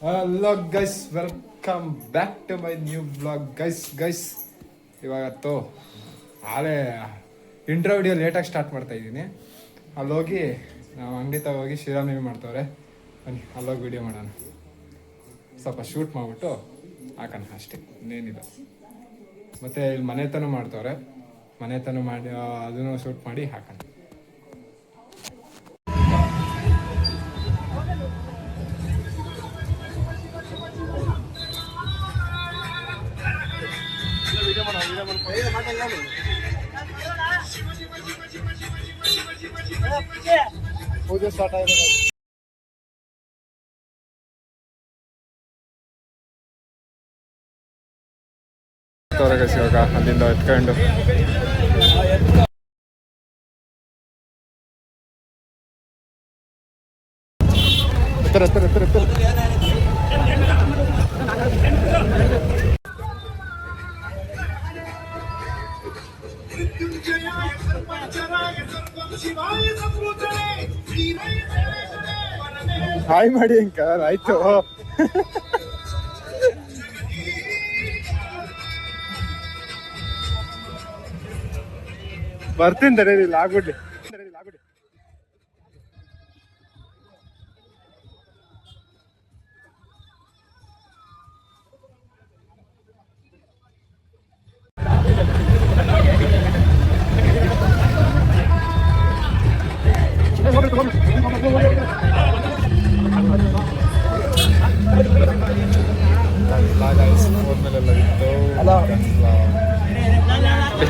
Hello guys, welcome back to my new blog. Guys ಇವಾಗತ್ತು ಆಲೇ intro video ಲೇಟಾಗಿ start ಮಾಡ್ತಾ ಇದ್ದೀನಿ. ಅಲ್ಲೋಗಿ ನಾವು ಅಂಗಡಿ ಹೋಗಿ ಶ್ರೀರಾಮನವಮಿ ಮಾಡ್ತವ್ರೆ. ಬನ್ನಿ ಅಲ್ಲೋಗಿ ವಿಡಿಯೋ ಮಾಡೋಣ. ಸ್ವಲ್ಪ ಶೂಟ್ ಮಾಡಿಬಿಟ್ಟು ಹಾಕೋಣ ಅಷ್ಟೇ, ಇನ್ನೇನಿಲ್ಲ. ಮತ್ತು ಇಲ್ಲಿ ಮನೆ ತನೂ ಮಾಡ್ತವ್ರೆ, ಮನೆ ತನೂ ಮಾಡಿ ಅದನ್ನು ಶೂಟ್ ಮಾಡಿ ಹಾಕೋಣ. ಪೂಜೆ ಸ್ಟಾರ್ಟ್ ಆಗಿದೆ. ಇವಾಗ ಅಲ್ಲಿಂದ ಎತ್ಕೊಂಡು ಹಾಯ್ ಮಾಡಿ ಅಂಕಲ್. ಆಯ್ತು, ಬರ್ತೀನಿ ತಡೀರಿಲ್ಲ, ಆಗ್ಬಿಡ್ಲಿ.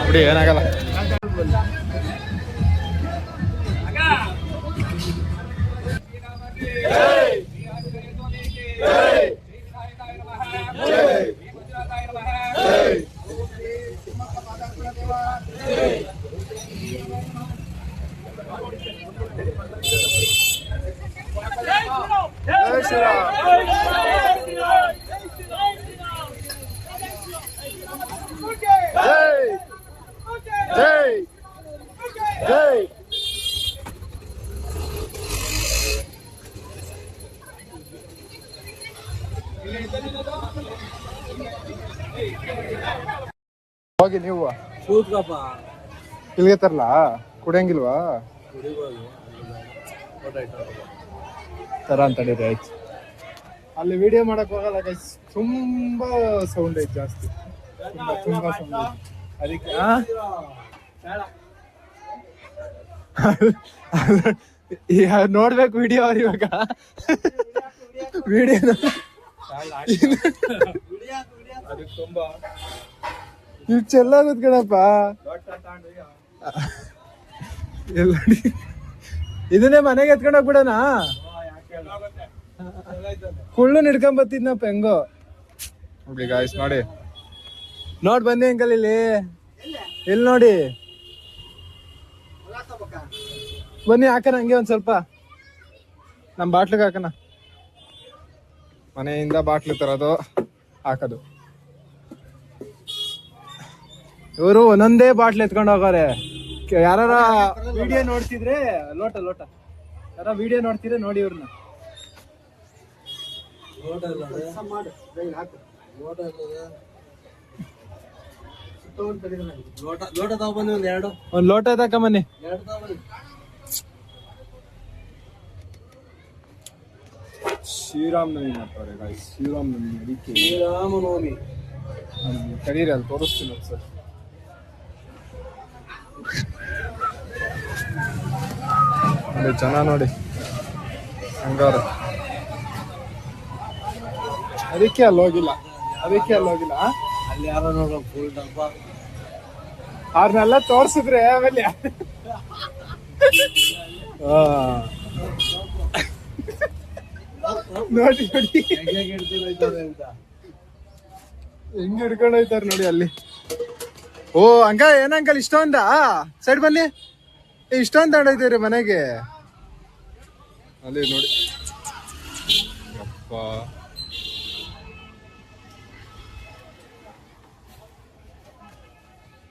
ಬಿಡಿ, ಏನಾಗಲ್ಲ. ಹೋಗಿ ನೀವು ಇಲ್ಲಿಗೆ ತರಲಾ? ಕುಡಿಯಂಗಿಲ್ವಾ? ತರ ಅಂತಡಿರಿ. ಆಯ್ತು, ಅಲ್ಲಿ ವಿಡಿಯೋ ಮಾಡಕ್ ಹೋಗಲ್ಲ ಗೈಸ್, ತುಂಬಾ ಸೌಂಡ್ ಐತೆ ಜಾಸ್ತಿ, ತುಂಬಾ ಸೌಂಡ್ ಐತೆ. ಅದಕ್ಕೆ ನೋಡ್ಬೇಕು ವಿಡಿಯೋ ಅವ್ರು ಇವಾಗ. ವಿಡಿಯೋ ನೀವು ಚೆಲ್ಲಾಗದ್ ಕಣಪ್ಪ. ಎಲ್ಲ ಇದನ್ನೇ ಮನೆಗೆ ಎತ್ಕೊಂಡ್ ಹೋಗ್ಬಿಡೋಣ. ಕುಳ್ಳು ನಿಡ್ಕೊಂಡ್ ಬತ್ತಿದ್ನಪ್ಪ ಹೆಂಗೋ. ನೋಡಿ ಗಾಯ್ಸ್, ನೋಡಿ ಬನ್ನಿ ಅಂಕಲ್, ಇಲ್ಲಿ ನೋಡಿ ಬನ್ನಿ, ಹಾಕಣ ಹಂಗೆ ಒಂದ್ ಸ್ವಲ್ಪ. ನಮ್ ಬಾಟ್ಲಿಗೆ ಹಾಕಣ, ಮನೆಯಿಂದ ಬಾಟ್ಲು ತರೋದು ಹಾಕೋದು. ಇವರು ಒಂದೊಂದೇ ಬಾಟ್ಲ್ ಎತ್ಕೊಂಡು ಹೋಗೋರೆ. ಯಾರ ವಿಡಿಯೋ ನೋಡ್ತಿದ್ರೆ ಲೋಟ ಯಾರ ವಿಡಿಯೋ ನೋಡ್ತಿದ್ರೆ ನೋಡಿ ಇವ್ರನ್ನ. ಒಂದ್ ಲೋಟ ತಕೊಂಬನ್ನಿ. ಶ್ರೀರಾಮನವಮಿ ಮಾಡ್ತಾರೆ ಗಾಯ್ಸ್, ಶ್ರೀರಾಮನವಮಿ. ಅದಕ್ಕೆ ಶ್ರೀರಾಮನವಮಿ ಕರೀರಿ, ಅಲ್ಲಿ ತೋರಿಸ್ತೀನಿ ಸರ್. ಅಲ್ಲಿ ಜನ ನೋಡಿ ಹಂಗಾರ. ಅದಕ್ಕೆ ಅಲ್ಲಿ ಹೋಗಿಲ್ಲ. ಅಲ್ಲಿ ಯಾರೋ ನೋಡ ಫುಲ್ ಡಬ್ಬ ಅವ್ರನ್ನೆಲ್ಲ ತೋರ್ಸಿದ್ರೆ ಆಮೇಲೆ ನೋಡಿ ಹೆಂಗ್ ಹಿಡ್ಕೊಂಡು ಹೋಯ್ತಾರ ನೋಡಿ ಅಲ್ಲಿ. ಓ ಹಂಗ ಏನಂಕಲ್, ಇಷ್ಟೊಂದ ಸೈಡ್ ಬನ್ನಿ, ಇಷ್ಟೊಂದು ತಗೊಂಡೋಯ್ತೀರಿ ಮನೆಗೆ. ಅಲ್ಲಿ ನೋಡಿ ಅಪ್ಪ,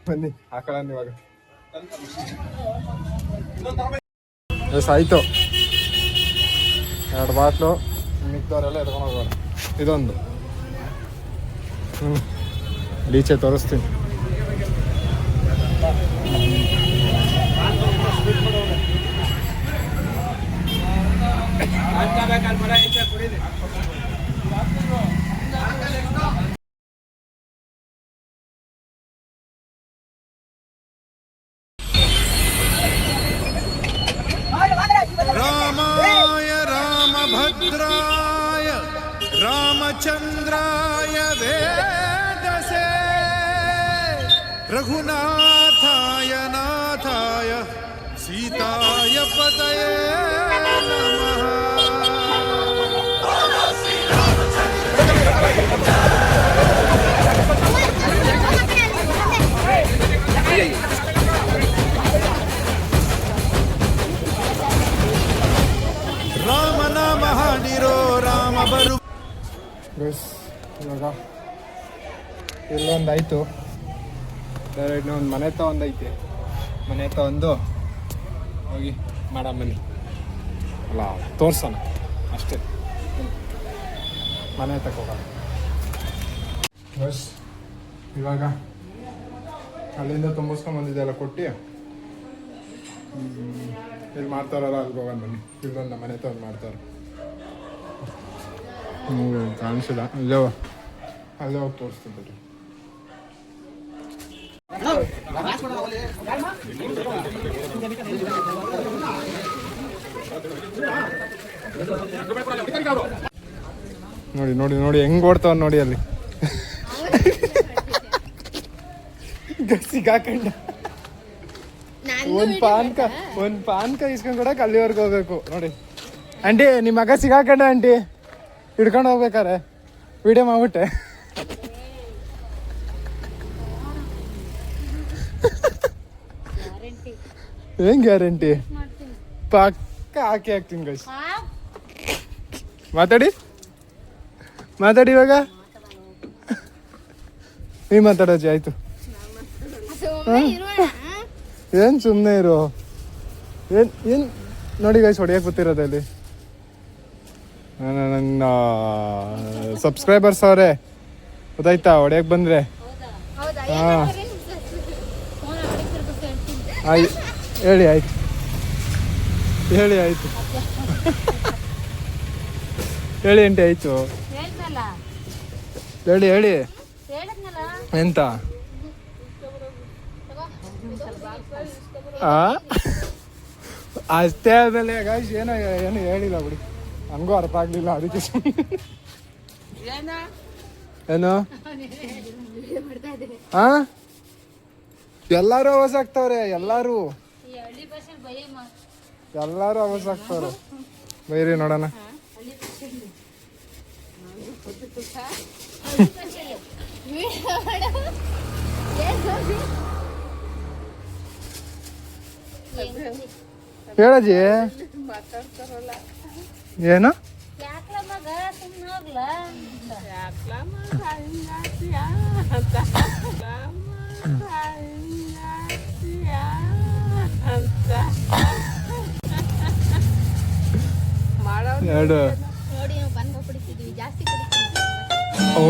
ಬನ್ನಿ ಹಾಕೊಳ್ಳೋಣ ಇವಾಗ. ಆಯ್ತು, 2 ಬಾಟ್ಲು ಮಿಕ್ದವರೆಲ್ಲ ಎತ್ಕೊಂಡು ಹೋಗೋಣ. ಇದೊಂದು ಈಚೆ ತೋರಿಸ್ತೀನಿ. रामाय रामभद्राय रामचन्द्राय वेदसे रघुनाथाय नाथाय सीताय पतये नमः। ರಾಮ ನಾಮ ಹಾಡಿರೋ ರಾಮ ಬರು. ಇವಾಗ ಇಲ್ಲೊಂದಾಯಿತು, ಇನ್ನೊಂದು ಮನೆ ತಗೊಂಡೈತೆ. ಮನೆ ತಗೊಂಡು ಹೋಗಿ ಮಾಡಮ್ಮನಿ ಅಲ್ಲ ತೋರ್ಸೋಣ ಅಷ್ಟೇ. ಮನೆ ತಗೋಣ ಬಸ್. ಇವಾಗ ಅಲ್ಲಿಂದ ತುಂಬಿಸ್ಕೊಂಬಂದಿದ್ದೆಲ್ಲ ಕೊಟ್ಟು ಇಲ್ಲಿ ಮಾಡ್ತಾರಲ್ಲ ಅಲ್ಲಿಗೆ ಹೋಗೋಣ ಬನ್ನಿ. ಇಲ್ಲೊಂದು ಮನೆ ತಗೊಂಡು ಮಾಡ್ತಾರೆ, ಕಾಣಿಸಿಲ್ಲ. ಅಲ್ಲೇ ಹೋಗಿ ತೋರಿಸ್ತೀನಿ ಬಿಡಿ. ನೋಡಿ ನೋಡಿ ನೋಡಿ ಹೆಂಗ್ ಓಡ್ತಾವ ನೋಡಿ ಅಲ್ಲಿ. ಸಿಗಾಕಂಡ ಒಂದ್ ಪಾನ್ಕ ಇಸ್ಕೊಂಡ್ ಕೊಡಕ್ ಅಲ್ಲಿವರೆಗೂ ಹೋಗ್ಬೇಕು ನೋಡಿ. ಆಂಟಿ ನಿಮ್ಮ ಮಗ ಸಿಗಾಕಂಡ ಆಂಟಿ, ಹಿಡ್ಕೊಂಡು ಹೋಗ್ಬೇಕಾರೆ ವಿಡಿಯೋ ಮಾಡ್ಬಿಟ್ಟೆ. ಏನ್ ಗ್ಯಾರಂಟಿ? ಪಕ್ಕ ಹಾಕಿ ಹಾಕ್ತೀನಿ ಗೈಸ್. ಮಾತಾಡಿ ಇವಾಗ ನೀ ಮಾತಾಡೋಜಿ ಆಯ್ತು. ಏನ್ ಸುಮ್ಮನೆ ಇರು. ಏನ್ ನೋಡಿ ಗೈಸ್ ಹೊಡಿಯಕ್ಕೆ ಗೊತ್ತಿರೋದು ಅಲ್ಲಿ. ನನ್ನ ಸಬ್ಸ್ಕ್ರೈಬರ್ಸ್ ಅವರೇ ಗೊತ್ತಾಯ್ತಾ? ಹೊಡಿಯಕ್ಕೆ ಬಂದ್ರೆ ಹಾಂ ಹೇಳಿ ಆಯ್ತು, ಹೇಳಿ ಆಯ್ತು, ಹೇಳಿ ಆಂಟಿ ಆಯ್ತು, ಹೇಳಿ ಹೇಳಿ ಎಂತ ಅಷ್ಟೇ ಆದಮೇಲೆ ಗಾಯ್ಸ್ ಏನೋ ಹೇಳಿಲ್ಲ ಬಿಡಿ, ಹಂಗೂ ಅರ್ಥ ಆಗ್ಲಿಲ್ಲ ಅದಕ್ಕೆ ಏನು ಹಾ ಎಲ್ಲಾರು ಅವಾಜ್ ಆಗ್ತಾವ್ರೆ, ಎಲ್ಲಾರು ಅವಾಜ್ ಆಗ್ತಾವ್ರೆ. ಬೈರಿ ನೋಡೋಣ. ಹೇಳಜಿ ಏನು ಎರಡು ಓ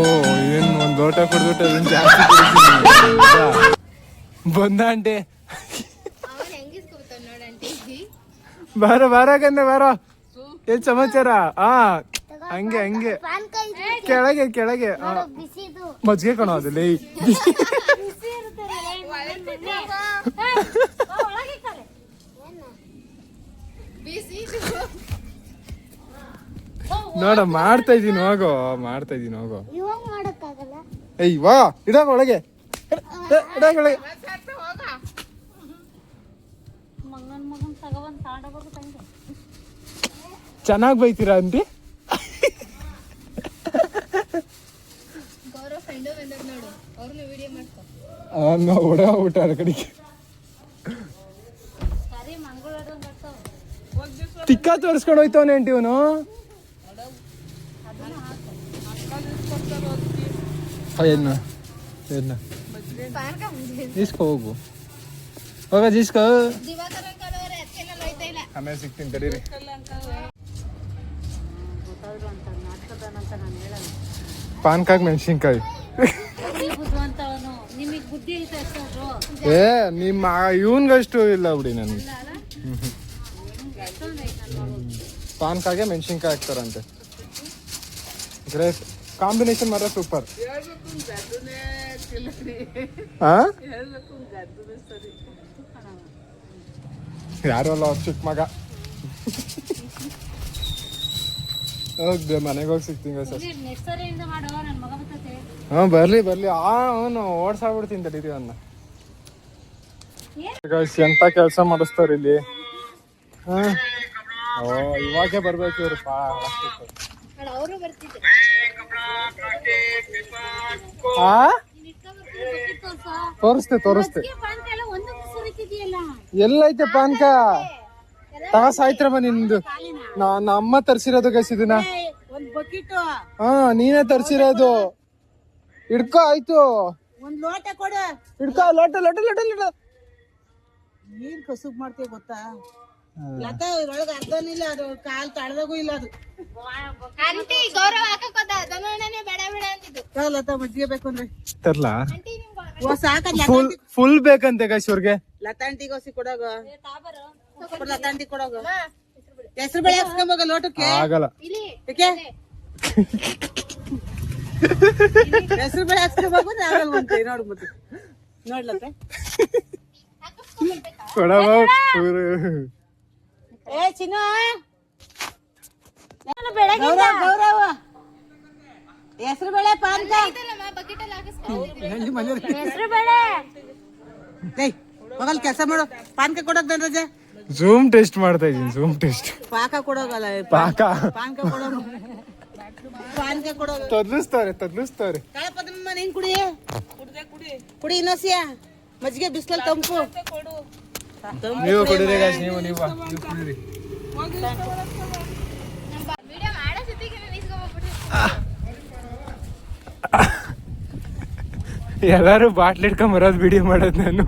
ಏನ್ ಒಂದ್ ಲೋಟ ಕೊಡ್ಬಿಟ್ಟು ಅದನ್ನ ಜಾಸ್ತಿ ಬಂದ ಆಂಟಿ. ಬಾರಕಂದೆ ಬಾರೋ, ಏನ್ ಸಮಾಚಾರ? ಹಂಗೆ ಕೆಳಗೆ ಮಜ್ಜಿಗೆ ಕಣೋ ಅದಲ್ಲಿ. ನೋಡ ಮಾಡ್ತಾ ಇದೀನಿ ಹೋಗೋ. ಏಯ್ ವಾ ಇಡಾಗ ಒಳಗೆ. ಚೆನ್ನಾಗಿ ಬೈತೀರಾ ಅಂತಿ? ಓಡಾಗ್ಬಿಟ್ಟ ಆ ಕಡೆಗೆ. ತಿಕ್ಕ ತೋರಿಸ್ಕೊಂಡು ಹೋಯ್ತವನೆ ಆಂಟಿ ಇವನು. ಏನು ಇಸ್ಕೋ ಹೋಗು, ಇಸ್ಕೋ. ಆಮೇಲೆ ಸಿಗ್ತೀನಿ ತಡೀರಿ. ಬುದ್ಧಿವಂತನಂತ ನಾನು ಹೇಳಲ್ಲ. ಪಾನ್ಕಾಗ್ ಮೆಣಸಿನ್ಕಾಯಿ. ಬುದ್ಧಿವಂತವನು ನಿಮಗೆ ಬುದ್ಧಿ ಐತೆ ಅಷ್ಟೊಂದು ಏ ನಿಮ್ಮ ಇವನ್ಗಷ್ಟು ಇಲ್ಲ ಬಿಡಿ ನನಗೆ. ಇಲ್ಲ ಅಲ್ಲ ಎಷ್ಟೊಂದು ಐತೆ ನನ್ನ ಮಗಳು. ಪಾನ್ಕಾಗೆ ಮೆಣಸಿನ್ಕಾಯಿ ಹಾಕ್ತಾರಂತೆ. ಗ್ರೇಟ್ ಕಾಂಬಿನೇಷನ್ ಮಾತ್ರ ಸೂಪರ್. ಯಾರು ಅಲ್ಲ ಅವ್ರ ಚಿಕ್ಕ ಮಗ. ಹೋಗ್ದೆ ಮನೆಗೆ ಹೋಗಿ ಸಿಗ್ತೀನಿ ಸರ್. ನೆಕ್ಸ್ಟ್ ಸರಿಯಿಂದ ಮಾಡೋ ನನ್ನ ಮಗ ಬರ್ತೈತೆ. ಹಾಂ ಬರ್ಲಿ ಅವನು ಓಡ್ಸಾಬಿಡ್ತೀನಿ ತಡೀರಿ ಅವನ್ನ. ಎಂತ ಕೆಲಸ ಮಾಡಿಸ್ತಾರೆ ಇಲ್ಲಿ. ಹಾಂ ಓ ಇವಾಗೆ ಬರ್ಬೇಕು ಇವ್ರು. ಅವರು ಬರ್ತಿದ್ರು. ತೋರಿಸ್ತೆ ಎಲ್ಲೈತೆ ಪಾನ್ಕ ಸಾಯ್ತ್ರಮ್ಮ ನಿಮ್ದು. ನನ್ನ ಅಮ್ಮ ತರ್ಸಿರೋದು ಗೈಸ್ ಇದನ್ನ. ಹಾ ನೀನೇ ತರ್ಸಿರೋದು. ಹಿಡ್ಕೋ ಆಯ್ತು. ಒಂದ್ ಲೋಟ ಕೊಡು. ಹಿಡ್ಕೋ ಲೋಟ ಲೋಟ ಲೋಟ ಲೋಟ. ನೀರ್ ಕಸುಬ್ ಮಾಡ್ತೀವಿ ಗೊತ್ತಾ? ಲತಾ ಇದ್ರೊಳಗ ಅರ್ಧನಿಲ್ಲ, ಅದು ಕಾಲ್ ತಳದಾಗೂ ಇಲ್ಲ ಅದು. ಆಂಟಿ ಗೌರವ ಹಾಕೋದ ದನವಣ್ಣನೇ ಬೇಡ ಬೇಡ ಅಂತಿದ್ದು. ಲತಾ ಮಜ್ಜಿಗೆ ಬೇಕು ಅಂದ್ರೆ ತರ್ಲಾ ಸಾಕ. ಫುಲ್ ಬೇಕಂತೆ ಗೈಸ್ ಇವ್ರಿಗೆ. ಲತಾ ಆಂಟಿಗೆ ಹೊಸಿ ಕೊಡೋಗ. ಲತಾ ಆಂಟಿ ಕೊಡೋಗ. ಹೆಸರು ಬೇಳೆ ಹಾಕ್ಸ್ಕೊಂಬೋಗ ಲೋಟಕ್ಕೆ. ಆಗಲ್ಲ. ಯಾಕೆ ಹೆಸರು ಬೇಳೆ ಹಾಕ್ಸ್ಕೊಂಬೋಗ ಆಗಲ್ವಂತೆ. ನೋಡು ಮತ್ತೆ ನೋಡ್ಲತ್ತ ಕೊಡವ. ಏ ಚಿನ್ನ ಗೌರವ ಹೆಸರು ಬೇಳೆ ಪಾನ್ಕ. ಹೆಸರು ಬೇಳೆ ಏಯ್ ಮಗಲ್ ಕೆಲಸ ಮಾಡು. ಪಾನ್ಕ ಕೊಡೋದ್ ನನ್ ರಜೆ. ಝೂಮ್ ಟೆಸ್ಟ್ ಮಾಡ್ತಾ ಇದೀನಿ. Zoom test. ಪಾಕ ಕೊಡೋಗಲ್ಲ. ಪಾಕ ಪಾನ್ಕ ಕೊಡೋಗ. ಪಾನ್ಕ ಕೊಡೋಗ. ತದ್ಲಿಸ್ತಾರೆ. ಕಾಳಪದಮ್ಮ ನೀನ್ ಕುಡಿ. ಕುಡಿ ಇನ್ನೊಸಿಯ ಮಜ್ಜಿಗೆ ಬಿಸ್ಲಲ್ಲಿ ತಂಪು. ನೀವು ಕುಡೀರಿ guys, ನೀವು ಕುಡೀರಿ. ಎಲ್ಲಾರು ಬಾಟ್ಲಿ ಇಟ್ಕೊಂಡ್ ಬರೋದು ವಿಡಿಯೋ ಮಾಡೋದು ನಾನು.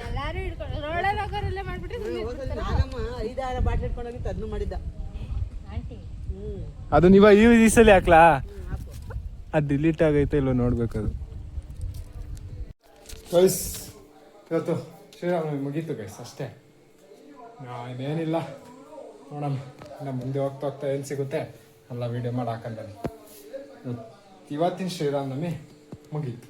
ಎಲ್ಲಾರು ಹಿಡ್ಕೊಂಡು ರೋಡಲ್ಲಿ ಹೋಗೋರೆಲ್ಲ ಮಾಡ್ಬಿಟ್ರೆ ನಾನಮ್ಮ 5-6 ಬಾಟ್ಲಿ ಇಟ್ಕೊಂಡೋಗಿ ಅದನ್ನು ಮಾಡಿದ್ದ. ಆಂಟಿ ಅದು ನೀವ ಈ ಸಲ ಹಾಕ್ಲಾ? ಅದು ಡಿಲೀಟ್ ಆಗೈತೆ ಇಲ್ಲೋ ನೋಡ್ಬೇಕದು. ಗೈಸ್ ಇವತ್ತು ಶ್ರೀರಾಮನವಮಿ ಮುಗೀತು ಗೈಸ್, ಅಷ್ಟೇ. ಇನ್ನೇನಿಲ್ಲ ನೋಡೋಣ. ಇನ್ನು ಮುಂದೆ ಹೋಗ್ತಾ ಏನು ಸಿಗುತ್ತೆ ಎಲ್ಲ ವೀಡಿಯೋ ಮಾಡಿ ಹಾಕೊಂಡಲ್ಲಿ. ಇವತ್ತಿನ ಶ್ರೀರಾಮನವಮಿ ಮುಗೀತು.